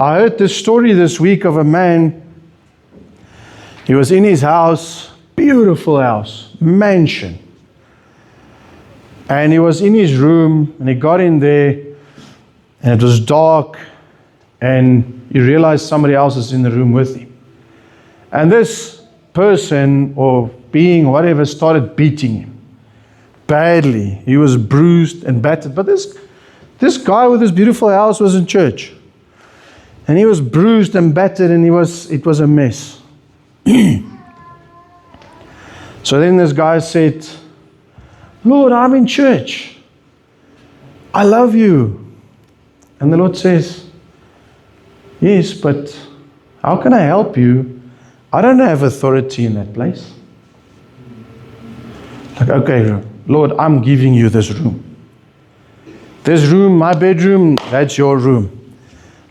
I heard this story this week of a man. He was in his house, beautiful house, mansion. And he was in his room, and he got in there, and it was dark, and he realized somebody else is in the room with him. And this person, or being, whatever, started beating him badly. He was bruised and battered. But this guy with this beautiful house was in church. And he was bruised and battered, and it was a mess. So then this guy said, Lord, I'm in church. I love you. And the Lord says, yes, but how can I help you? I don't have authority in that place. Like, okay, Lord, I'm giving you this room. This room, my bedroom, that's your room.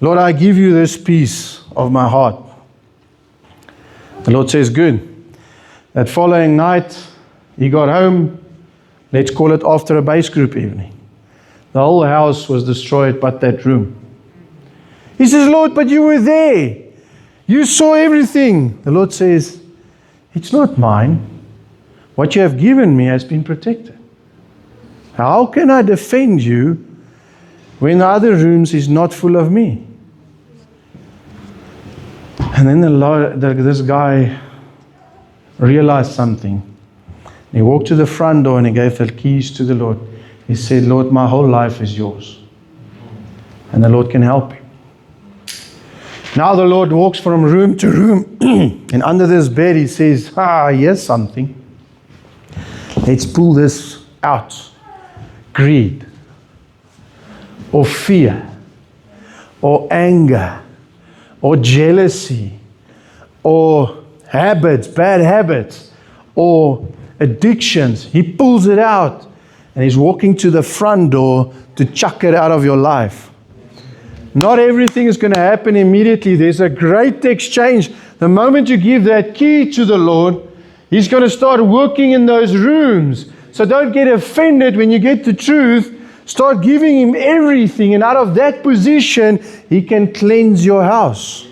Lord, I give you this piece of my heart. The Lord says, good. That following night, he got home. Let's call it after a base group evening. The whole house was destroyed but that room. He says, Lord, but you were there. You saw everything. The Lord says, it's not mine. What you have given me has been protected. How can I defend you when the other rooms is not full of me? And then this guy realized something. He walked to the front door and he gave the keys to the Lord. He said, Lord, my whole life is yours. And the Lord can help him. Now the Lord walks from room to room. And under this bed he says, here's something. Let's pull this out. Greed. Or fear. Or anger. Or jealousy. Or habits, bad habits. Or addictions. He pulls it out. And he's walking to the front door to chuck it out of your life. Not everything is going to happen immediately. There's a great exchange. The moment you give that key to the Lord, He's going to start working in those rooms. So don't get offended when you get the truth. Start giving Him everything. And out of that position, He can cleanse your house.